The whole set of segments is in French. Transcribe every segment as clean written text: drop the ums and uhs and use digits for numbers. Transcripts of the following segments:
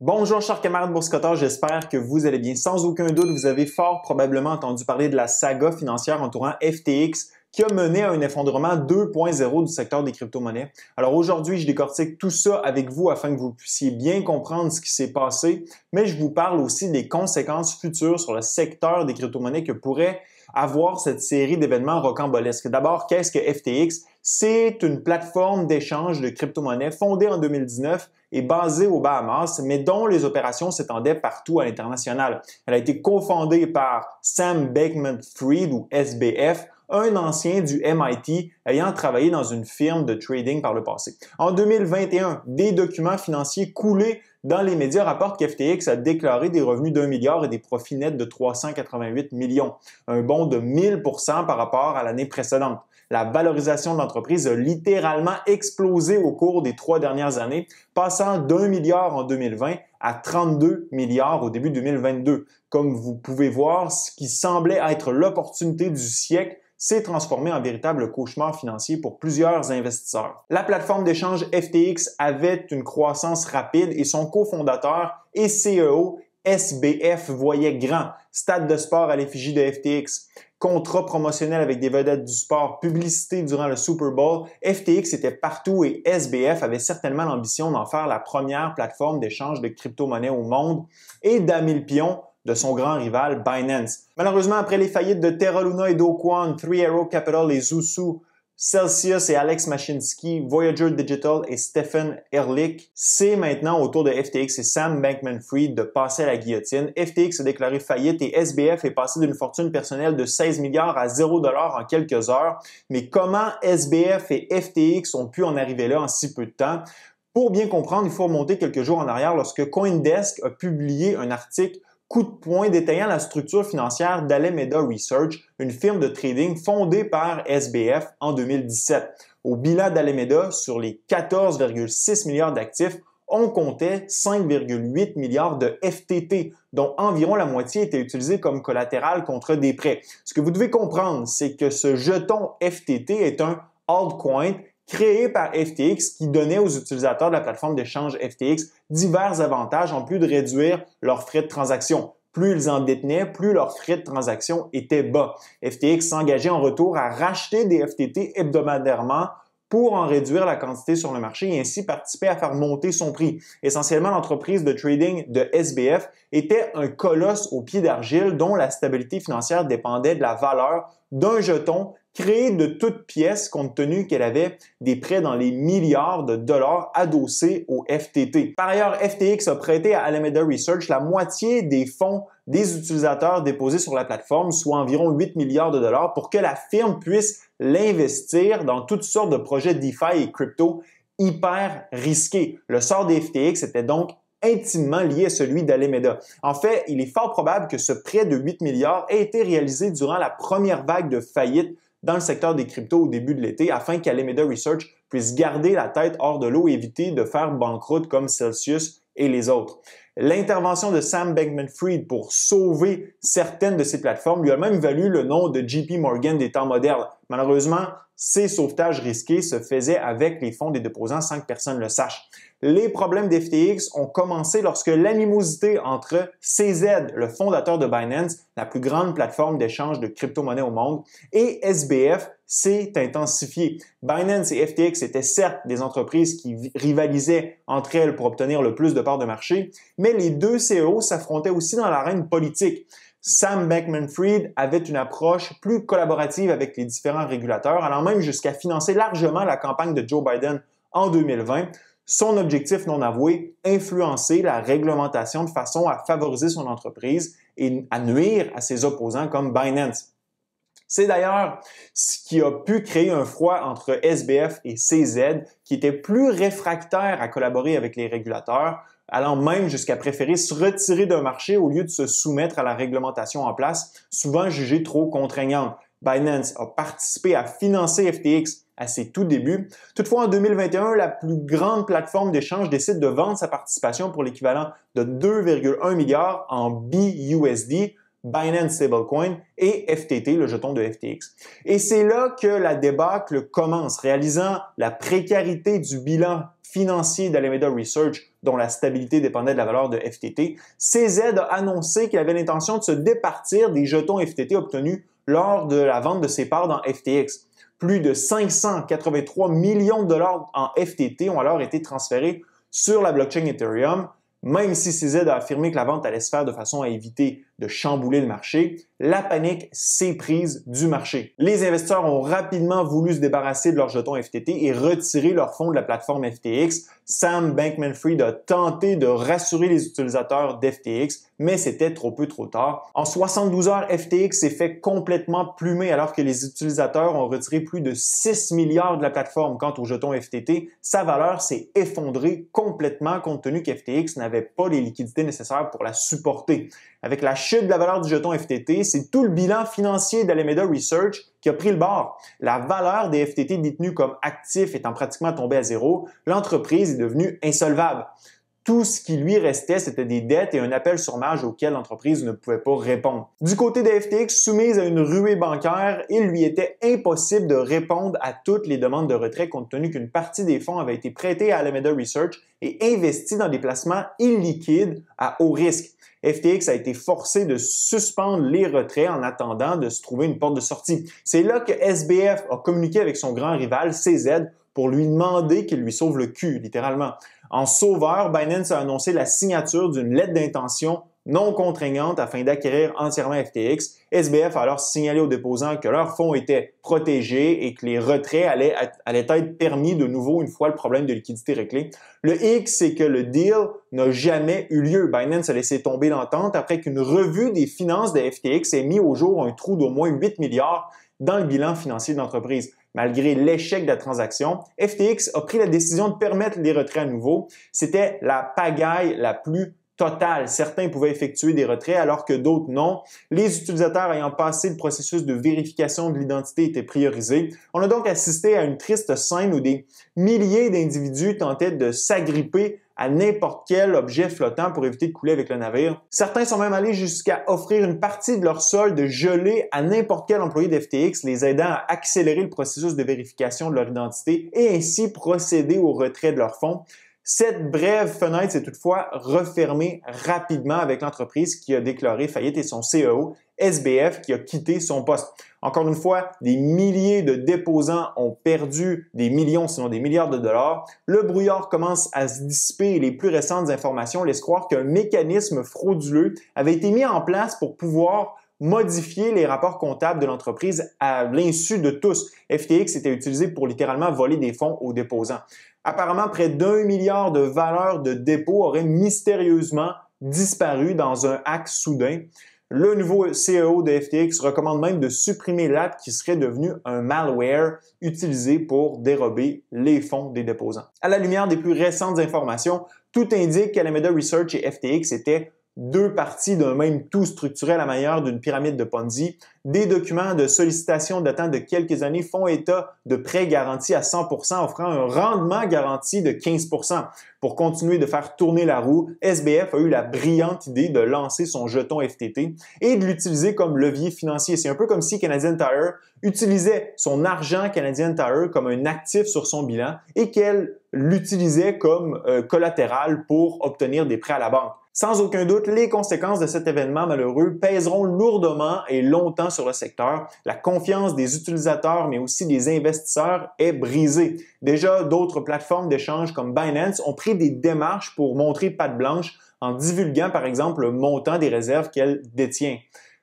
Bonjour chers camarades boursicotteurs, j'espère que vous allez bien. Sans aucun doute, vous avez fort probablement entendu parler de la saga financière entourant FTX qui a mené à un effondrement 2.0 du secteur des crypto-monnaies. Alors aujourd'hui, je décortique tout ça avec vous afin que vous puissiez bien comprendre ce qui s'est passé, mais je vous parle aussi des conséquences futures sur le secteur des crypto-monnaies que pourrait avoir cette série d'événements rocambolesques. D'abord, qu'est-ce que FTX? C'est une plateforme d'échange de crypto-monnaies fondée en 2019 et basée aux Bahamas, mais dont les opérations s'étendaient partout à l'international. Elle a été cofondée par Sam Bankman-Fried ou SBF, un ancien du MIT ayant travaillé dans une firme de trading par le passé. En 2021, des documents financiers coulés dans les médias rapportent qu'FTX a déclaré des revenus d'1 milliard et des profits nets de 388 millions, un bond de 1000% par rapport à l'année précédente. La valorisation de l'entreprise a littéralement explosé au cours des 3 dernières années, passant d'1 milliard en 2020 à 32 milliards au début 2022. Comme vous pouvez voir, ce qui semblait être l'opportunité du siècle s'est transformé en véritable cauchemar financier pour plusieurs investisseurs. La plateforme d'échange FTX avait une croissance rapide et son cofondateur et CEO SBF voyait grand. Stade de sport à l'effigie de FTX, contrats promotionnels avec des vedettes du sport, publicité durant le Super Bowl, FTX était partout et SBF avait certainement l'ambition d'en faire la première plateforme d'échange de crypto-monnaies au monde et d'amer le pion de son grand rival Binance. Malheureusement, après les faillites de Terra Luna et Do Kwon, Three Arrows Capital et Zusu, Celsius et Alex Mashinsky, Voyager Digital et Stephen Ehrlich, c'est maintenant au tour de FTX et Sam Bankman-Fried de passer à la guillotine. FTX a déclaré faillite et SBF est passé d'une fortune personnelle de 16 milliards à 0 $ en quelques heures. Mais comment SBF et FTX ont pu en arriver là en si peu de temps? Pour bien comprendre, il faut remonter quelques jours en arrière lorsque CoinDesk a publié un article coup de poing détaillant la structure financière d'Alameda Research, une firme de trading fondée par SBF en 2017. Au bilan d'Alameda, sur les 14,6 milliards d'actifs, on comptait 5,8 milliards de FTT, dont environ la moitié était utilisée comme collatéral contre des prêts. Ce que vous devez comprendre, c'est que ce jeton FTT est un altcoin créé par FTX qui donnait aux utilisateurs de la plateforme d'échange FTX divers avantages en plus de réduire leurs frais de transaction. Plus ils en détenaient, plus leurs frais de transaction étaient bas. FTX s'engageait en retour à racheter des FTT hebdomadairement pour en réduire la quantité sur le marché et ainsi participer à faire monter son prix. Essentiellement, l'entreprise de trading de SBF était un colosse au pied d'argile dont la stabilité financière dépendait de la valeur d'un jeton créé de toutes pièces compte tenu qu'elle avait des prêts dans les milliards de dollars adossés au FTT. Par ailleurs, FTX a prêté à Alameda Research la moitié des fonds des utilisateurs déposés sur la plateforme, soit environ 8 milliards de dollars, pour que la firme puisse l'investir dans toutes sortes de projets DeFi et crypto hyper risqués. Le sort des FTX était donc intimement lié à celui d'Alameda. En fait, il est fort probable que ce prêt de 8 milliards ait été réalisé durant la première vague de faillite dans le secteur des cryptos au début de l'été afin qu'Alameda Research puisse garder la tête hors de l'eau et éviter de faire banqueroute comme Celsius et les autres. L'intervention de Sam Bankman-Fried pour sauver certaines de ces plateformes lui a même valu le nom de JP Morgan des temps modernes. Malheureusement, ces sauvetages risqués se faisaient avec les fonds des déposants sans que personne le sache. Les problèmes d'FTX ont commencé lorsque l'animosité entre CZ, le fondateur de Binance, la plus grande plateforme d'échange de crypto-monnaies au monde, et SBF s'est intensifiée. Binance et FTX étaient certes des entreprises qui rivalisaient entre elles pour obtenir le plus de parts de marché, mais les deux CEO s'affrontaient aussi dans l'arène politique. Sam Bankman-Fried avait une approche plus collaborative avec les différents régulateurs, allant même jusqu'à financer largement la campagne de Joe Biden en 2020. Son objectif non avoué, influencer la réglementation de façon à favoriser son entreprise et à nuire à ses opposants comme Binance. C'est d'ailleurs ce qui a pu créer un froid entre SBF et CZ qui étaient plus réfractaires à collaborer avec les régulateurs, allant même jusqu'à préférer se retirer d'un marché au lieu de se soumettre à la réglementation en place, souvent jugée trop contraignante. Binance a participé à financer FTX à ses tout débuts. Toutefois, en 2021, la plus grande plateforme d'échange décide de vendre sa participation pour l'équivalent de 2,1 milliards en BUSD, Binance Stablecoin et FTT, le jeton de FTX. Et c'est là que la débâcle commence, réalisant la précarité du bilan financier d'Alameda Research, dont la stabilité dépendait de la valeur de FTT. CZ a annoncé qu'il avait l'intention de se départir des jetons FTT obtenus lors de la vente de ses parts dans FTX. Plus de 583 millions de dollars en FTT ont alors été transférés sur la blockchain Ethereum. Même si CZ a affirmé que la vente allait se faire de façon à éviter de chambouler le marché, la panique s'est prise du marché. Les investisseurs ont rapidement voulu se débarrasser de leurs jetons FTT et retirer leurs fonds de la plateforme FTX. Sam Bankman-Fried a tenté de rassurer les utilisateurs d'FTX, mais c'était trop peu trop tard. En 72 heures, FTX s'est fait complètement plumer alors que les utilisateurs ont retiré plus de 6 milliards de la plateforme. Quant au jeton FTT, sa valeur s'est effondrée complètement compte tenu qu'FTX n'avait pas les liquidités nécessaires pour la supporter. Avec la chute de la valeur du jeton FTT, c'est tout le bilan financier d'Alameda Research qui a pris le bord. La valeur des FTT détenus comme actifs étant pratiquement tombée à zéro, l'entreprise est devenue insolvable. Tout ce qui lui restait, c'était des dettes et un appel sur marge auquel l'entreprise ne pouvait pas répondre. Du côté de FTX, soumise à une ruée bancaire, il lui était impossible de répondre à toutes les demandes de retrait compte tenu qu'une partie des fonds avait été prêtés à Alameda Research et investis dans des placements illiquides à haut risque. FTX a été forcé de suspendre les retraits en attendant de se trouver une porte de sortie. C'est là que SBF a communiqué avec son grand rival CZ pour lui demander qu'il lui sauve le cul, littéralement. En sauveur, Binance a annoncé la signature d'une lettre d'intention non contraignante afin d'acquérir entièrement FTX. SBF a alors signalé aux déposants que leurs fonds étaient protégés et que les retraits allaient être permis de nouveau une fois le problème de liquidité réglé. Le hic, c'est que le deal n'a jamais eu lieu. Binance a laissé tomber l'entente après qu'une revue des finances de FTX ait mis au jour un trou d'au moins 8 milliards dans le bilan financier de l'entreprise. Malgré l'échec de la transaction, FTX a pris la décision de permettre les retraits à nouveau. C'était la pagaille la plus totale. Certains pouvaient effectuer des retraits alors que d'autres non. Les utilisateurs ayant passé le processus de vérification de l'identité étaient priorisés. On a donc assisté à une triste scène où des milliers d'individus tentaient de s'agripper à n'importe quel objet flottant pour éviter de couler avec le navire. Certains sont même allés jusqu'à offrir une partie de leur solde gelé à n'importe quel employé d'FTX, les aidant à accélérer le processus de vérification de leur identité et ainsi procéder au retrait de leurs fonds. Cette brève fenêtre s'est toutefois refermée rapidement avec l'entreprise qui a déclaré faillite et son CEO, SBF, qui a quitté son poste. Encore une fois, des milliers de déposants ont perdu des millions, sinon des milliards de dollars. Le brouillard commence à se dissiper et les plus récentes informations laissent croire qu'un mécanisme frauduleux avait été mis en place pour pouvoir modifier les rapports comptables de l'entreprise à l'insu de tous. FTX était utilisé pour littéralement voler des fonds aux déposants. Apparemment, près d'1 milliard de valeur de dépôt aurait mystérieusement disparu dans un hack soudain. Le nouveau CEO de FTX recommande même de supprimer l'app qui serait devenu un malware utilisé pour dérober les fonds des déposants. À la lumière des plus récentes informations, tout indique qu'Alameda Research et FTX étaient deux parties d'un même tout structuré à la manière d'une pyramide de Ponzi. Des documents de sollicitation datant de quelques années font état de prêts garantis à 100%, offrant un rendement garanti de 15%. Pour continuer de faire tourner la roue, SBF a eu la brillante idée de lancer son jeton FTT et de l'utiliser comme levier financier. C'est un peu comme si Canadian Tire utilisait son argent Canadian Tire comme un actif sur son bilan et qu'elle l'utilisait comme collatéral pour obtenir des prêts à la banque. Sans aucun doute, les conséquences de cet événement malheureux pèseront lourdement et longtemps sur le secteur. La confiance des utilisateurs, mais aussi des investisseurs, est brisée. Déjà, d'autres plateformes d'échange comme Binance ont pris des démarches pour montrer patte blanche en divulguant, par exemple, le montant des réserves qu'elle détient.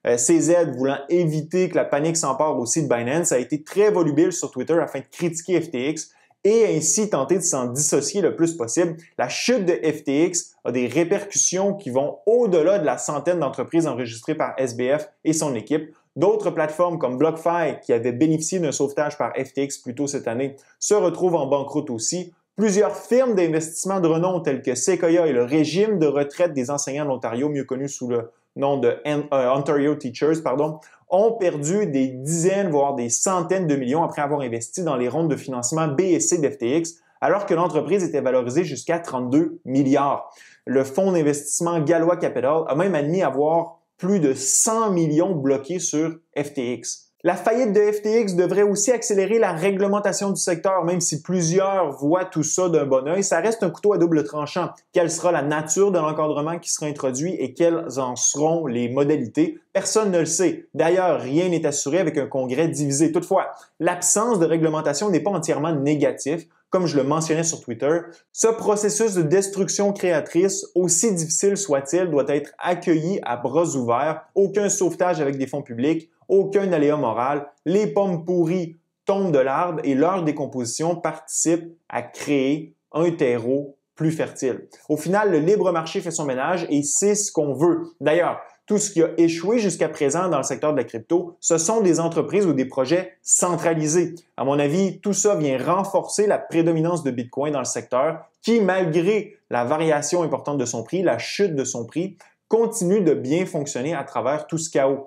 CZ, voulant éviter que la panique s'empare aussi de Binance, a été très volubile sur Twitter afin de critiquer FTX et ainsi tenter de s'en dissocier le plus possible. La chute de FTX a des répercussions qui vont au-delà de la centaine d'entreprises enregistrées par SBF et son équipe. D'autres plateformes comme BlockFi, qui avaient bénéficié d'un sauvetage par FTX plus tôt cette année, se retrouvent en banqueroute aussi. Plusieurs firmes d'investissement de renom telles que Sequoia et le régime de retraite des enseignants de l'Ontario, mieux connu sous le nom de Ontario Teachers, ont perdu des dizaines, voire des centaines de millions après avoir investi dans les rondes de financement B et C d'FTX, alors que l'entreprise était valorisée jusqu'à 32 milliards. Le fonds d'investissement Galois Capital a même admis avoir plus de 100 millions bloqués sur FTX. La faillite de FTX devrait aussi accélérer la réglementation du secteur, même si plusieurs voient tout ça d'un bon œil. Ça reste un couteau à double tranchant. Quelle sera la nature de l'encadrement qui sera introduit et quelles en seront les modalités? Personne ne le sait. D'ailleurs, rien n'est assuré avec un congrès divisé. Toutefois, l'absence de réglementation n'est pas entièrement négatif. Comme je le mentionnais sur Twitter, ce processus de destruction créatrice, aussi difficile soit-il, doit être accueilli à bras ouverts. Aucun sauvetage avec des fonds publics, aucun aléa moral. Les pommes pourries tombent de l'arbre et leur décomposition participe à créer un terreau plus fertile. Au final, le libre marché fait son ménage et c'est ce qu'on veut. D'ailleurs, tout ce qui a échoué jusqu'à présent dans le secteur de la crypto, ce sont des entreprises ou des projets centralisés. À mon avis, tout ça vient renforcer la prédominance de Bitcoin dans le secteur qui, malgré la variation importante de son prix, la chute de son prix, continue de bien fonctionner à travers tout ce chaos.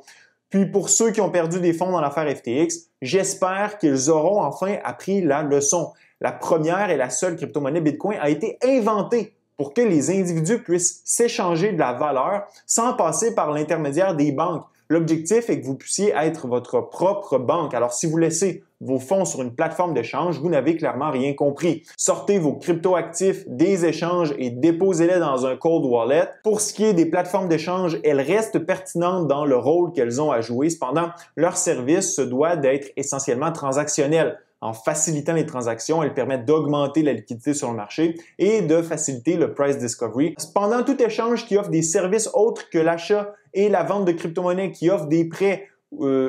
Puis pour ceux qui ont perdu des fonds dans l'affaire FTX, j'espère qu'ils auront enfin appris la leçon. La première et la seule crypto-monnaie Bitcoin a été inventée pour que les individus puissent s'échanger de la valeur sans passer par l'intermédiaire des banques. L'objectif est que vous puissiez être votre propre banque. Alors, si vous laissez vos fonds sur une plateforme d'échange, vous n'avez clairement rien compris. Sortez vos crypto-actifs des échanges et déposez-les dans un cold wallet. Pour ce qui est des plateformes d'échange, elles restent pertinentes dans le rôle qu'elles ont à jouer. Cependant, leur service se doit d'être essentiellement transactionnel. En facilitant les transactions, elles permettent d'augmenter la liquidité sur le marché et de faciliter le price discovery. Cependant, tout échange qui offre des services autres que l'achat et la vente de crypto-monnaies, qui offre des prêts,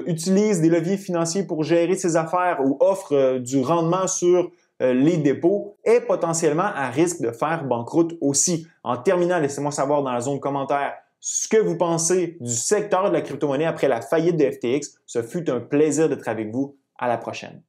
utilise des leviers financiers pour gérer ses affaires ou offre du rendement sur les dépôts, est potentiellement à risque de faire banqueroute aussi. En terminant, laissez-moi savoir dans la zone commentaire ce que vous pensez du secteur de la crypto-monnaie après la faillite de FTX. Ce fut un plaisir d'être avec vous. À la prochaine.